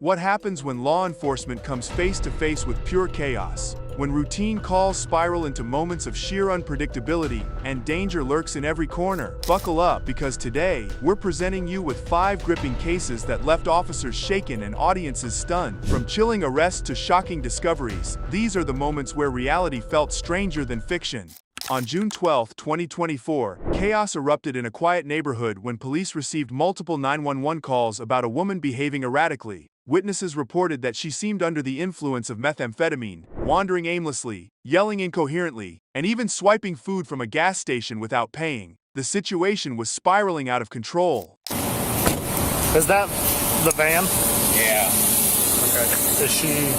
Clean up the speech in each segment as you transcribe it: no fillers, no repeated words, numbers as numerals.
What happens when law enforcement comes face to face with pure chaos? When routine calls spiral into moments of sheer unpredictability and danger lurks in every corner? Buckle up, because today, we're presenting you with 5 gripping cases that left officers shaken and audiences stunned. From chilling arrests to shocking discoveries, these are the moments where reality felt stranger than fiction. On June 12, 2024, chaos erupted in a quiet neighborhood when police received multiple 911 calls about a woman behaving erratically. Witnesses reported that she seemed under the influence of methamphetamine, wandering aimlessly, yelling incoherently, and even swiping food from a gas station without paying. The situation was spiraling out of control. Is that the van? Yeah. Okay. Is she...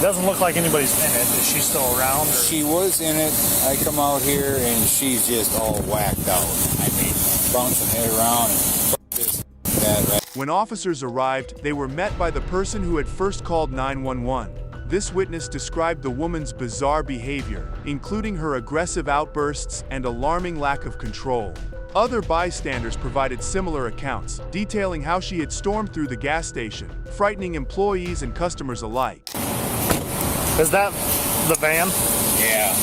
Doesn't look like anybody's in it. Is she still around? Or? She was in it. I come out here and she's just all whacked out. I mean, bouncing head around and this, that, right? When officers arrived, they were met by the person who had first called 911. This witness described the woman's bizarre behavior, including her aggressive outbursts and alarming lack of control. Other bystanders provided similar accounts, detailing how she had stormed through the gas station, frightening employees and customers alike. Is that the van? Yeah.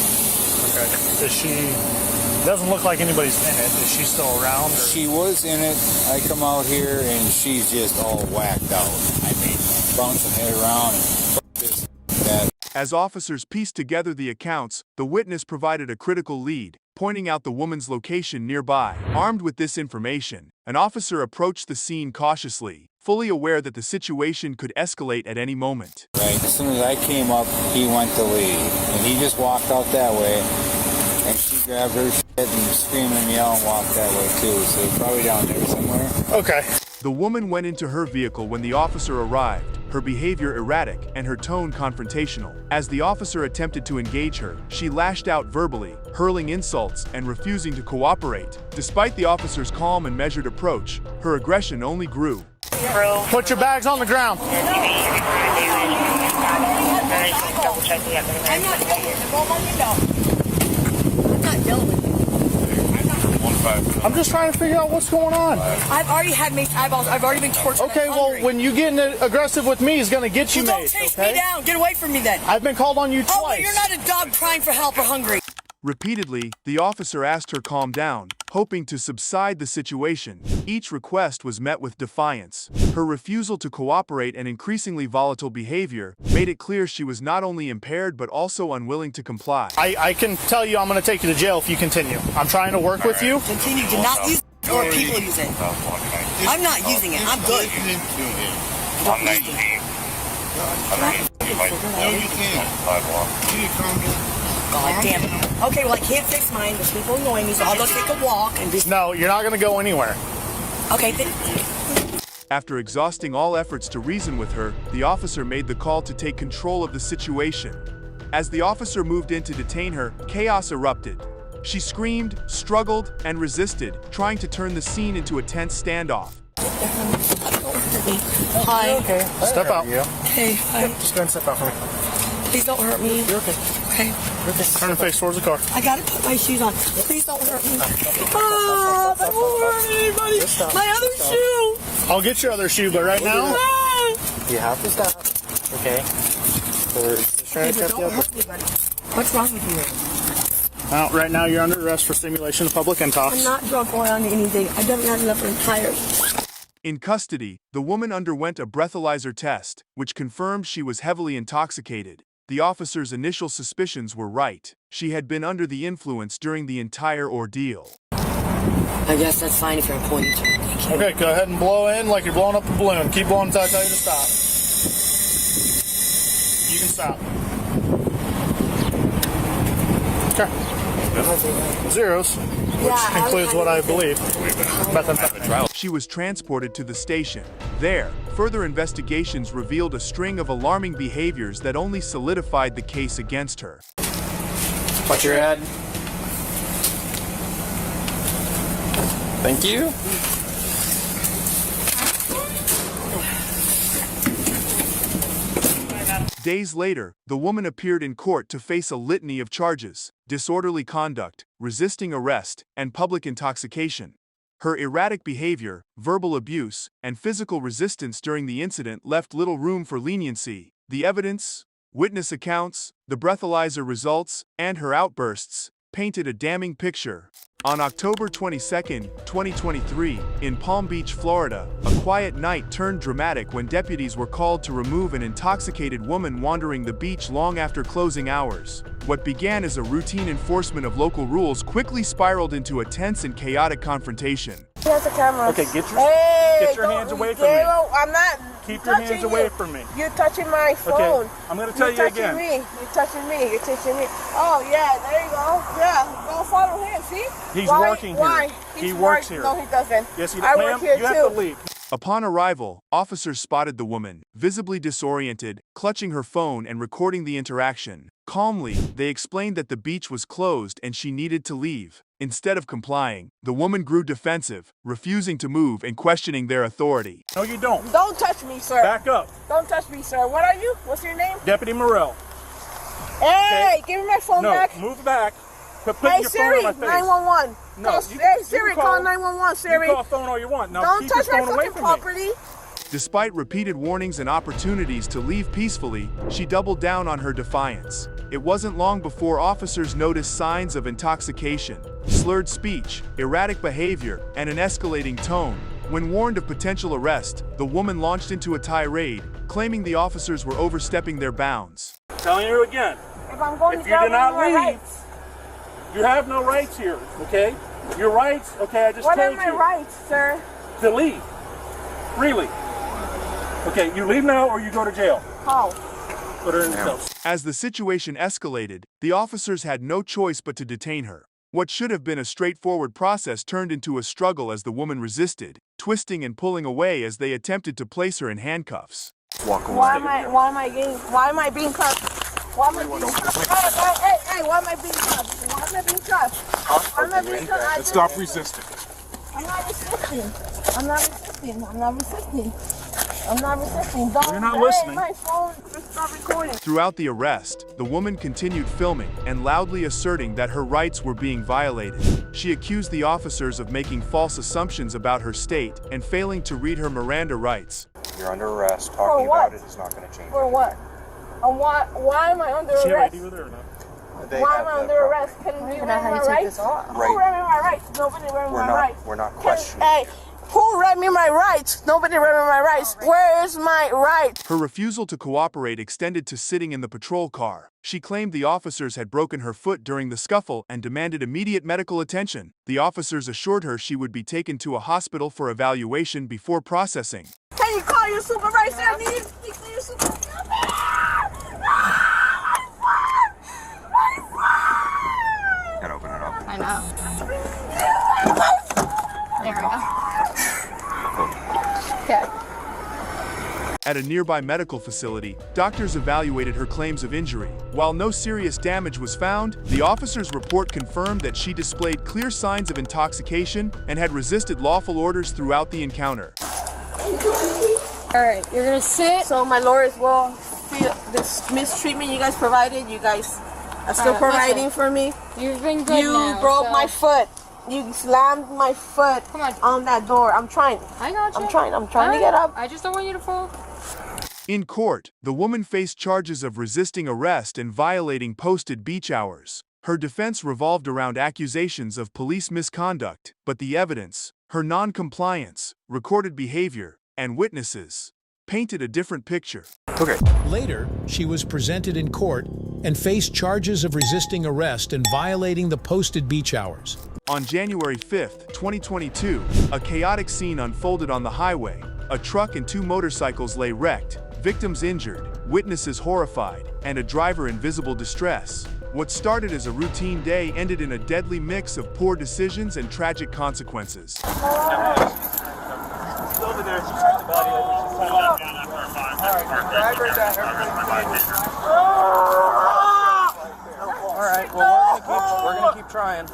Okay. Is she... Doesn't look like anybody's in it. Is she still around? Or? She was in it. I come out here and she's just all whacked out. I mean, bouncing head around and this, that. As officers pieced together the accounts, the witness provided a critical lead, pointing out the woman's location nearby. Armed with this information, an officer approached the scene cautiously, fully aware that the situation could escalate at any moment. Right. As soon as I came up, he went to leave. And he just walked out that way. And she grabbed her shit and screamed and yelled and walked that way too. So probably down there somewhere. Okay. The woman went into her vehicle when the officer arrived, her behavior erratic and her tone confrontational. As the officer attempted to engage her, she lashed out verbally, hurling insults and refusing to cooperate. Despite the officer's calm and measured approach, her aggression only grew. Put your bags on the ground. I'm not dealing with you. I'm just trying to figure out what's going on. I've already had my eyeballs. I've already been tortured. Okay, well, when you getting aggressive with me is going to get you Well, made. don't chase Okay? me down. Get away from me then. I've been called on you twice. Oh, but you're not a dog crying for help or hungry. Repeatedly, the officer asked her calm down, hoping to subside the situation. Each request was met with defiance. Her refusal to cooperate and increasingly volatile behavior made it clear she was not only impaired but also unwilling to comply. I can tell you I'm going to take you to jail if you continue. I'm trying to work with you. Continue to not use it or people use it. I'm not using it. I'm good. I'm 19. God damn it. Okay, well, I can't fix mine. There's people annoying me, so I'll go take a walk and just... No, you're not going to go anywhere. Okay, After exhausting all efforts to reason with her, the officer made the call to take control of the situation. As the officer moved in to detain her, chaos erupted. She screamed, struggled, and resisted, trying to turn the scene into a tense standoff. Hi. Okay. Step out. Hey, hi. Just go and step out for me. Please don't hurt me. You're okay. Okay. Turn and face towards the car. I gotta put my shoes on. Please don't hurt me. Oh, that won't hurt anybody. My other shoe. I'll get your other shoe, but right now... Ah. You have to stop. Okay. Hey, but don't hurt me, buddy. What's wrong with you? Well, right now you're under arrest for simulation of public intox. I'm not drunk or on anything. I don't have enough. I'm tired. In custody, the woman underwent a breathalyzer test, which confirmed she was heavily intoxicated. The officer's initial suspicions were right. She had been under the influence during the entire ordeal. I guess that's fine if you're pulling it. Thank you. Okay, go ahead and blow in like you're blowing up a balloon. Keep blowing until I tell you to stop. You can stop. Okay. Zeros, which includes what I believe. Methamphetamine. She was transported to the station. There, further investigations revealed a string of alarming behaviors that only solidified the case against her. Watch your head. Thank you. Days later, the woman appeared in court to face a litany of charges: disorderly conduct, resisting arrest, and public intoxication. Her erratic behavior, verbal abuse, and physical resistance during the incident left little room for leniency. The evidence, witness accounts, the breathalyzer results, and her outbursts painted a damning picture. On October 22, 2023, in Palm Beach, Florida, a quiet night turned dramatic when deputies were called to remove an intoxicated woman wandering the beach long after closing hours. What began as a routine enforcement of local rules quickly spiraled into a tense and chaotic confrontation. He has a camera. Okay, get your hands away from me. I'm not. Keep your hands away from me. You're touching my phone. Okay, I'm going to tell you again. You're touching me. You're touching me. Oh, yeah, there you go. Yeah, go follow him, see? He's working here. Why? He works here. No, he doesn't. Yes, he does. I work here you have to leave. Upon arrival, officers spotted the woman, visibly disoriented, clutching her phone and recording the interaction. Calmly, they explained that the beach was closed and she needed to leave. Instead of complying, the woman grew defensive, refusing to move and questioning their authority. No, you don't. Don't touch me, sir. Back up. Don't touch me, sir. What are you? What's your name? Deputy Morrell. Hey, give me my phone back. No, move back. Put Hey, your Siri, phone on my face. 911. No, Call, you- hey, you Siri, can call 911, Siri. You call phone all you want. Now Don't keep touch your my phone away fucking from me. property. Despite repeated warnings and opportunities to leave peacefully, she doubled down on her defiance. It wasn't long before officers noticed signs of intoxication, slurred speech, erratic behavior, and an escalating tone. When warned of potential arrest, the woman launched into a tirade, claiming the officers were overstepping their bounds. I'm telling you again. If I'm going If to you jail, do not what are my leave, rights? you have no rights here, okay? Your rights, okay, I just What are told my you. rights, sir? To leave. Freely. Okay, you leave now or you go to jail. How? Put her in the cell. As the situation escalated, the officers had no choice but to detain her. What should have been a straightforward process turned into a struggle as the woman resisted, twisting and pulling away as they attempted to place her in handcuffs. Why am I being cuffed? Why am I being cuffed? Hey, why am I being cuffed? Why am I being cuffed? Why am I being cuffed? Stop resisting. I'm not resisting. I'm not resisting. I'm not resisting. I'm not resisting. Don't. You're not listening. My phone. Just stop recording. Throughout the arrest, the woman continued filming and loudly asserting that her rights were being violated. She accused the officers of making false assumptions about her state and failing to read her Miranda rights. You're under arrest. Talking what? about it is not going to change. For what? Why am I under She have arrest? ID with her or not? Why am I under arrest? Can you read my rights? Who read me my rights? Nobody read me my rights. We're not questioning. Hey, who read me my rights? Nobody read me my rights. Where is my right? Her refusal to cooperate extended to sitting in the patrol car. She claimed the officers had broken her foot during the scuffle and demanded immediate medical attention. The officers assured her she would be taken to a hospital for evaluation before processing. Can you call your supervisor? I need to speak to your supervisor. Gotta open it up. I know. There we go. Okay. At a nearby medical facility, doctors evaluated her claims of injury. While no serious damage was found, the officer's report confirmed that she displayed clear signs of intoxication and had resisted lawful orders throughout the encounter. Alright, you're gonna sit. So my lawyers will feel this mistreatment you guys provided. You guys are still providing listen. for me. You've been good You now, broke so- my foot. You slammed my foot Come on. on that door. I'm trying. I got you. I'm trying to get up. I just don't want you to fall. In court, the woman faced charges of resisting arrest and violating posted beach hours. Her defense revolved around accusations of police misconduct, but the evidence, her non-compliance, recorded behavior, and witnesses painted a different picture. Okay. Later, she was presented in court and faced charges of resisting arrest and violating the posted beach hours. On January 5, 2022, a chaotic scene unfolded on the highway. A truck and two motorcycles lay wrecked, victims injured, witnesses horrified, and a driver in visible distress. What started as a routine day ended in a deadly mix of poor decisions and tragic consequences. Alright, well, we're gonna keep trying.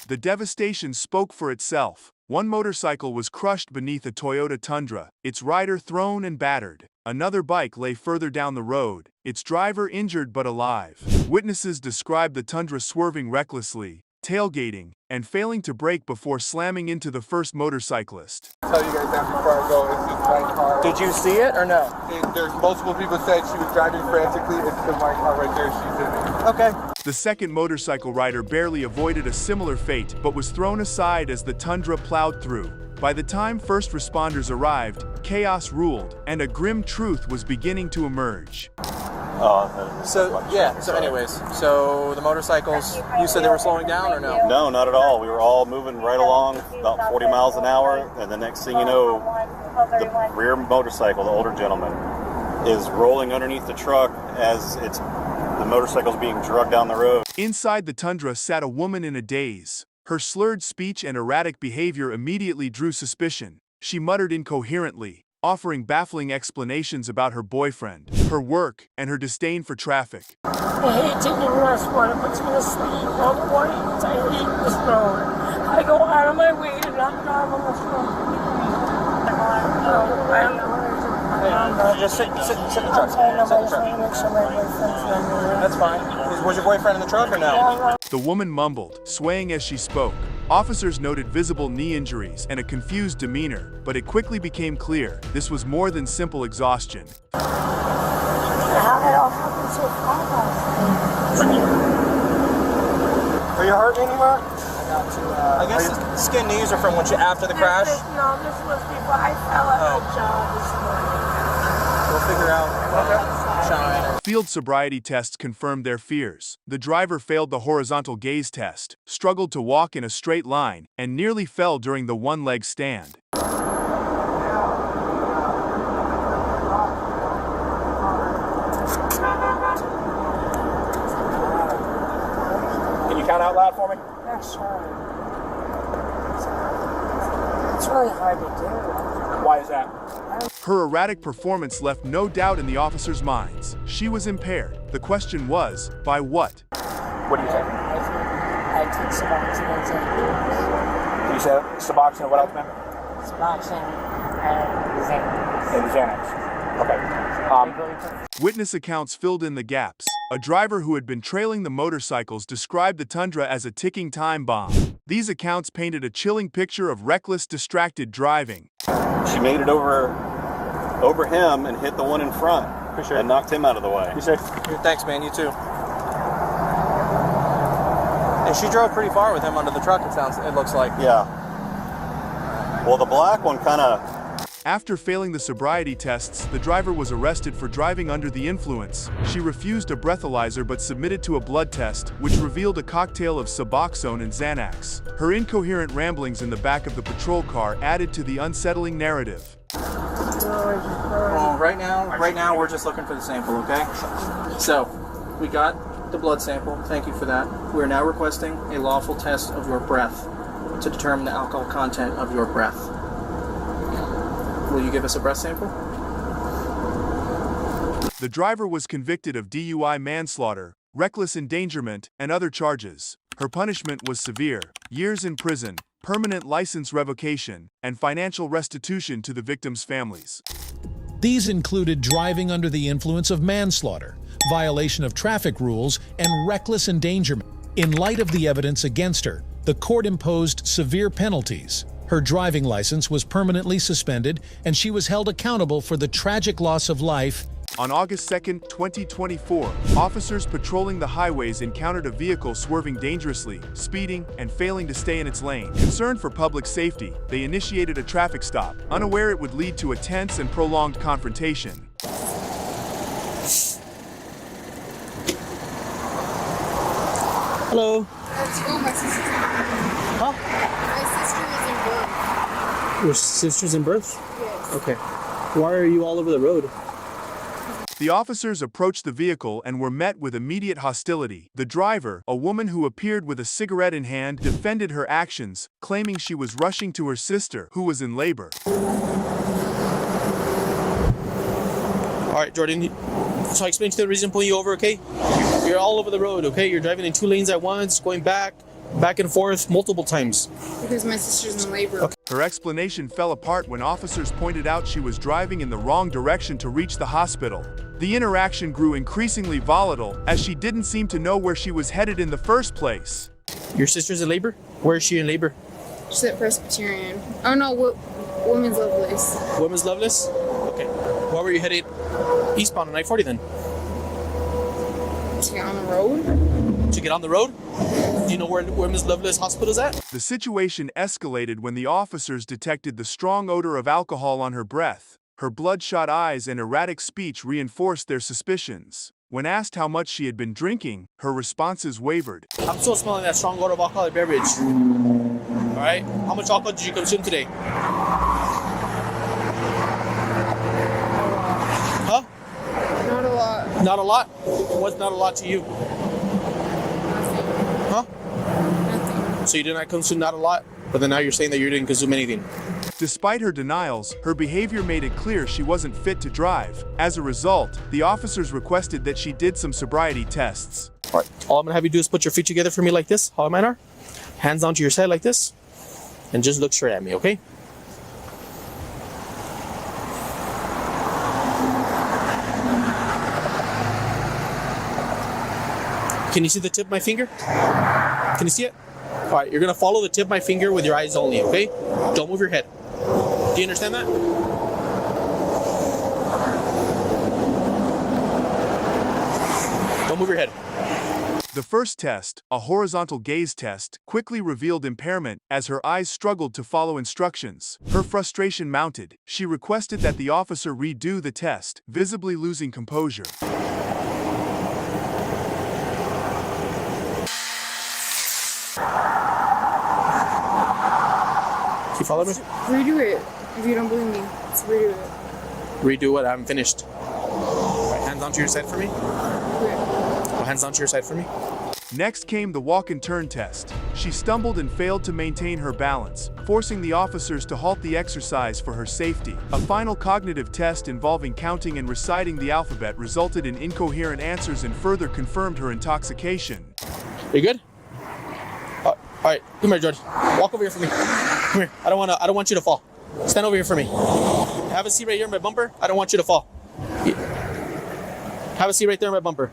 The devastation spoke for itself. One motorcycle was crushed beneath a Toyota Tundra, its rider thrown and battered. Another bike lay further down the road, its driver injured but alive. Witnesses described the Tundra swerving recklessly, tailgating, and failing to brake before slamming into the first motorcyclist. Tell you guys that before I go, it's this white car. Did you see it or no? There's multiple people said she was driving frantically. It's the white car right there. She's in it. Okay. The second motorcycle rider barely avoided a similar fate, but was thrown aside as the Tundra plowed through. By the time first responders arrived, chaos ruled, and a grim truth was beginning to emerge. So anyways, so the motorcycles, you said they were slowing down or no? No, not at all. We were all moving right along, about 40 miles an hour, and the next thing you know, the rear motorcycle, the older gentleman, is rolling underneath the truck as the motorcycle's being dragged down the road. Inside the Tundra sat a woman in a daze. Her slurred speech and erratic behavior immediately drew suspicion. She muttered incoherently, offering baffling explanations about her boyfriend, her work, and her disdain for traffic. I hate taking rush when it puts me to sleep. All the mornings I hate this road. I go out of my way to not drive on this road. Just sit in the truck. That's fine. Was your boyfriend in the truck or no? The woman mumbled, swaying as she spoke. Officers noted visible knee injuries and a confused demeanor, but it quickly became clear this was more than simple exhaustion. How did it all happen so fast? Are you hurt anywhere? I guess the skin knees are from after the crash. No, this was before I fell at my job this morning. We'll figure out. Okay. Shine. Field sobriety tests confirmed their fears. The driver failed the horizontal gaze test, struggled to walk in a straight line, and nearly fell during the one-leg stand. Can you count out loud for me? Yeah, sure. It's really hard to do. Why is that? Her erratic performance left no doubt in the officers' minds. She was impaired. The question was, by what? What do you say? I took Suboxone and Xanax. You said Suboxone and what else, man? Suboxone and Xanax. And Xanax. Okay. Witness accounts filled in the gaps. A driver who had been trailing the motorcycles described the Tundra as a ticking time bomb. These accounts painted a chilling picture of reckless, distracted driving. She made it over him and hit the one in front and knocked him out of the way. You said, thanks, man. You too. And she drove pretty far with him under the truck. It looks like. Yeah. Well, the black one kind of. After failing the sobriety tests, the driver was arrested for driving under the influence. She refused a breathalyzer but submitted to a blood test, which revealed a cocktail of Suboxone and Xanax. Her incoherent ramblings in the back of the patrol car added to the unsettling narrative. Well, right now we're just looking for the sample, okay? So, we got the blood sample. Thank you for that. We are now requesting a lawful test of your breath to determine the alcohol content of your breath. Will you give us a breath sample? The driver was convicted of DUI manslaughter, reckless endangerment, and other charges. Her punishment was severe: years in prison, permanent license revocation, and financial restitution to the victims' families. These included driving under the influence of manslaughter, violation of traffic rules, and reckless endangerment. In light of the evidence against her, the court imposed severe penalties. Her driving license was permanently suspended, and she was held accountable for the tragic loss of life. On August 2, 2024, officers patrolling the highways encountered a vehicle swerving dangerously, speeding, and failing to stay in its lane. Concerned for public safety, they initiated a traffic stop, unaware it would lead to a tense and prolonged confrontation. Hello. My sister's Huh? My sister was in birth. Your sister's in birth? Yes. Okay. Why are you all over the road? The officers approached the vehicle and were met with immediate hostility. The driver, a woman who appeared with a cigarette in hand, defended her actions, claiming she was rushing to her sister, who was in labor. All right, Jordan. So I explained to you the reason pulling you over, okay? You're all over the road, okay? You're driving in two lanes at once, going back and forth multiple times. Because my sister's in labor. Okay. Her explanation fell apart when officers pointed out she was driving in the wrong direction to reach the hospital. The interaction grew increasingly volatile, as she didn't seem to know where she was headed in the first place. Your sister's in labor? Where is she in labor? She's at Presbyterian. Oh no, Women's Lovelace. Women's Lovelace? Okay. Why were you headed eastbound on I-40 then? To get on the road? To get on the road? Do you know where Women's Lovelace Hospital is at? The situation escalated when the officers detected the strong odor of alcohol on her breath. Her bloodshot eyes and erratic speech reinforced their suspicions. When asked how much she had been drinking, her responses wavered. I'm still smelling that strong odor of alcoholic beverage. Alright? How much alcohol did you consume today? Huh? Not a lot. Not a lot? What's not a lot to you? Huh? Nothing. So you did not consume not a lot, but then now you're saying that you didn't consume anything. Despite her denials, her behavior made it clear she wasn't fit to drive. As a result, the officers requested that she did some sobriety tests. Alright. All I'm gonna have you do is put your feet together for me like this. How am I? Hands down to your side like this. And just look straight at me, okay? Can you see the tip of my finger? Can you see it? All right, you're gonna follow the tip of my finger with your eyes only, okay? Don't move your head. Do you understand that? Don't move your head. The first test, a horizontal gaze test, quickly revealed impairment as her eyes struggled to follow instructions. Her frustration mounted. She requested that the officer redo the test, visibly losing composure. You follow me? Redo it. If you don't believe me, let's redo it. Redo what? I haven't finished. All right, hands onto your side for me. Yeah. Hands onto your side for me. Next came the walk and turn test. She stumbled and failed to maintain her balance, forcing the officers to halt the exercise for her safety. A final cognitive test involving counting and reciting the alphabet resulted in incoherent answers and further confirmed her intoxication. You good? All right, come here, George. Walk over here for me. Come here. I don't want you to fall. Stand over here for me. Have a seat right here in my bumper. I don't want you to fall. Have a seat right there in my bumper.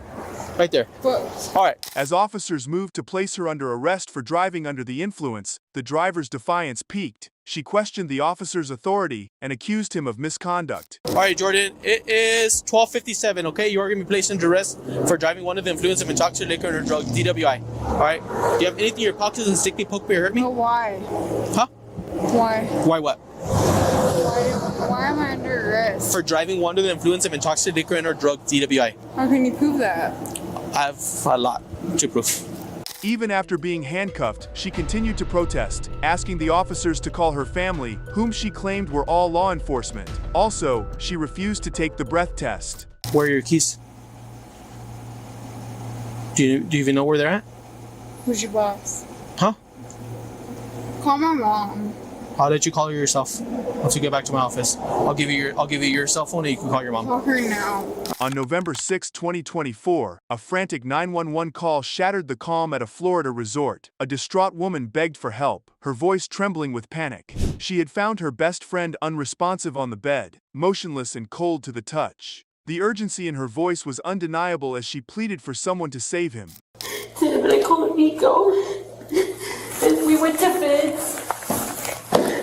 Right there. All right. As officers moved to place her under arrest for driving under the influence, the driver's defiance peaked. She questioned the officer's authority and accused him of misconduct. All right, Jordan, it is 12:57, okay? You are going to be placed under arrest for driving under the influence of intoxicated liquor or drug, DWI. All right? Do you have anything in your pockets and stick me, poke me, or hurt me? No, why? Huh? Why? Why what? Why am I under arrest? For driving under the influence of intoxicated liquor and or drug, DWI. How can you prove that? I have a lot to prove. Even after being handcuffed, she continued to protest, asking the officers to call her family, whom she claimed were all law enforcement. Also, she refused to take the breath test. Where are your keys? Do you even know where they're at? Who's your boss? Huh? Call my mom. I'll let you call her yourself once you get back to my office. I'll give you your cell phone and you can call your mom. Call her now. On November 6, 2024, a frantic 911 call shattered the calm at a Florida resort. A distraught woman begged for help, her voice trembling with panic. She had found her best friend unresponsive on the bed, motionless and cold to the touch. The urgency in her voice was undeniable as she pleaded for someone to save him. But I called Nico, and we went to Fitz.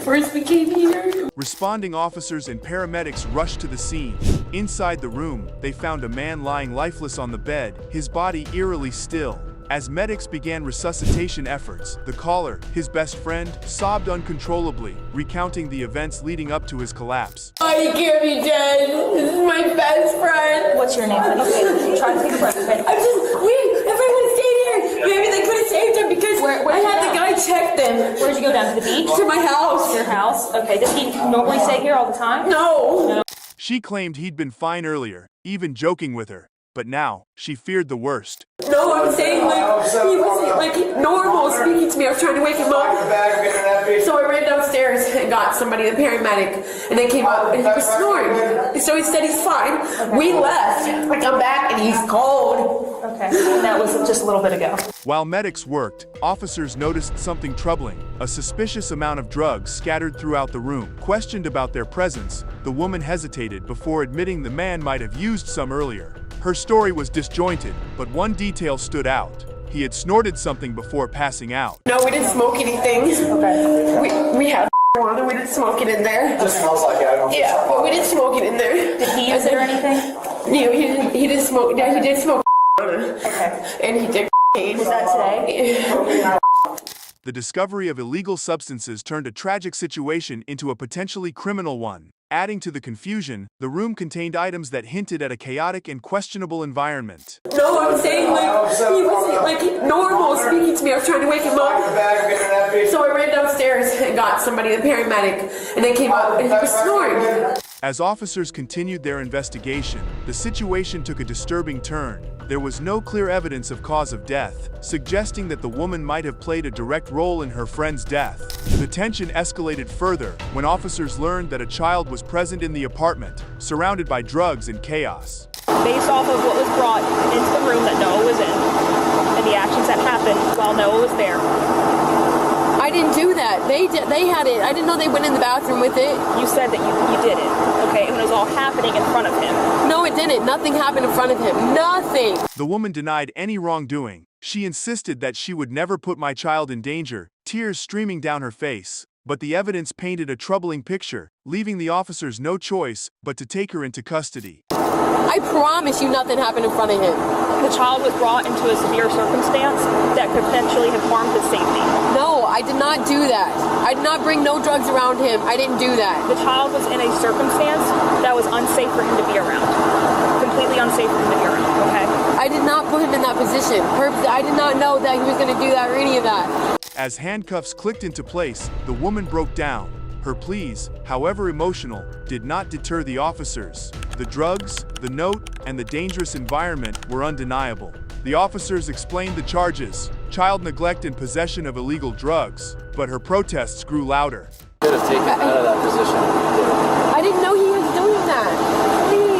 First we came here. Responding officers and paramedics rushed to the scene. Inside the room, they found a man lying lifeless on the bed, his body eerily still. As medics began resuscitation efforts, the caller, his best friend, sobbed uncontrollably, recounting the events leading up to his collapse. I can't be dead. This is my best friend. What's your name? Okay, try to take a breath. Everyone stayed here. Maybe they could have saved him because I had the guy check them. Where'd you go, down to the beach? To my house. Your house? Okay, does he normally stay here all the time? No. She claimed he'd been fine earlier, even joking with her. But now, she feared the worst. No, I'm saying he wasn't normal speaking to me. I was trying to wake him up. So I ran downstairs and got somebody, the paramedic, and they came up and he was snoring. So he said he's fine. We left. I come back and he's cold. Okay, and that was just a little bit ago. While medics worked, officers noticed something troubling, a suspicious amount of drugs scattered throughout the room. Questioned about their presence, the woman hesitated before admitting the man might have used some earlier. Her story was disjointed, but one detail stood out. he had snorted something before passing out. No, we didn't smoke anything. Okay. We had marijuana. We didn't smoke it in there. It just smells like it. I don't know. Yeah, but we didn't smoke it in there. Did he use it or anything? No, he didn't smoke. Yeah, he did smoke. Okay. And he did. Was that today? The discovery of illegal substances turned a tragic situation into a potentially criminal one. Adding to the confusion, the room contained items that hinted at a chaotic and questionable environment. No, I'm saying he wasn't like normal speaking to me. I was trying to wake him up. So I ran downstairs and got somebody, the paramedic, and they came up and he was snoring. As officers continued their investigation, the situation took a disturbing turn. There was no clear evidence of cause of death, suggesting that the woman might have played a direct role in her friend's death. The tension escalated further when officers learned that a child was present in the apartment, surrounded by drugs and chaos. Based off of what was brought into the room that Noah was in, and the actions that happened while Noah was there. I didn't do that. They had it. I didn't know they went in the bathroom with it. You said that you did it, okay? And it was all happening in front of him. No, it didn't. Nothing happened in front of him. Nothing. The woman denied any wrongdoing. She insisted that she would never put my child in danger, tears streaming down her face. But the evidence painted a troubling picture, leaving the officers no choice but to take her into custody. I promise you nothing happened in front of him. The child was brought into a severe circumstance that could potentially have harmed his safety. No, I did not do that. I did not bring no drugs around him. I didn't do that. The child was in a circumstance that was unsafe for him to be around. Completely unsafe for him to be around, okay? I did not put him in that position. I did not know that he was going to do that or any of that. As handcuffs clicked into place, the woman broke down. Her pleas, however emotional, did not deter the officers. The drugs, the note, and the dangerous environment were undeniable. The officers explained the charges: child neglect and possession of illegal drugs, but her protests grew louder. Could have taken him out of that position. I didn't know he was doing that. Please.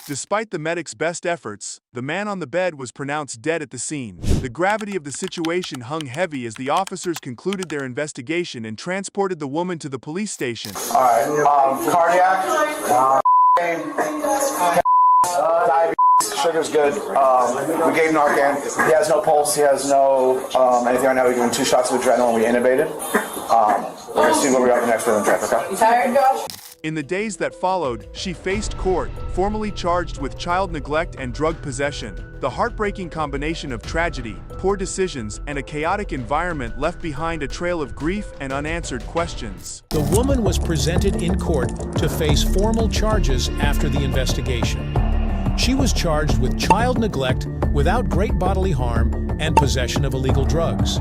Despite the medic's best efforts, the man on the bed was pronounced dead at the scene. The gravity of the situation hung heavy as the officers concluded their investigation and transported the woman to the police station. All right, cardiac, diabetes, sugar's good. We gave Narcan. He has no pulse. He has no anything right now. We gave him 2 shots of adrenaline. We intubated. We're gonna see where we are next with him, okay? You tired, Josh? In the days that followed, she faced court, formally charged with child neglect and drug possession. The heartbreaking combination of tragedy, poor decisions, and a chaotic environment left behind a trail of grief and unanswered questions. The woman was presented in court to face formal charges after the investigation. She was charged with child neglect without great bodily harm and possession of illegal drugs.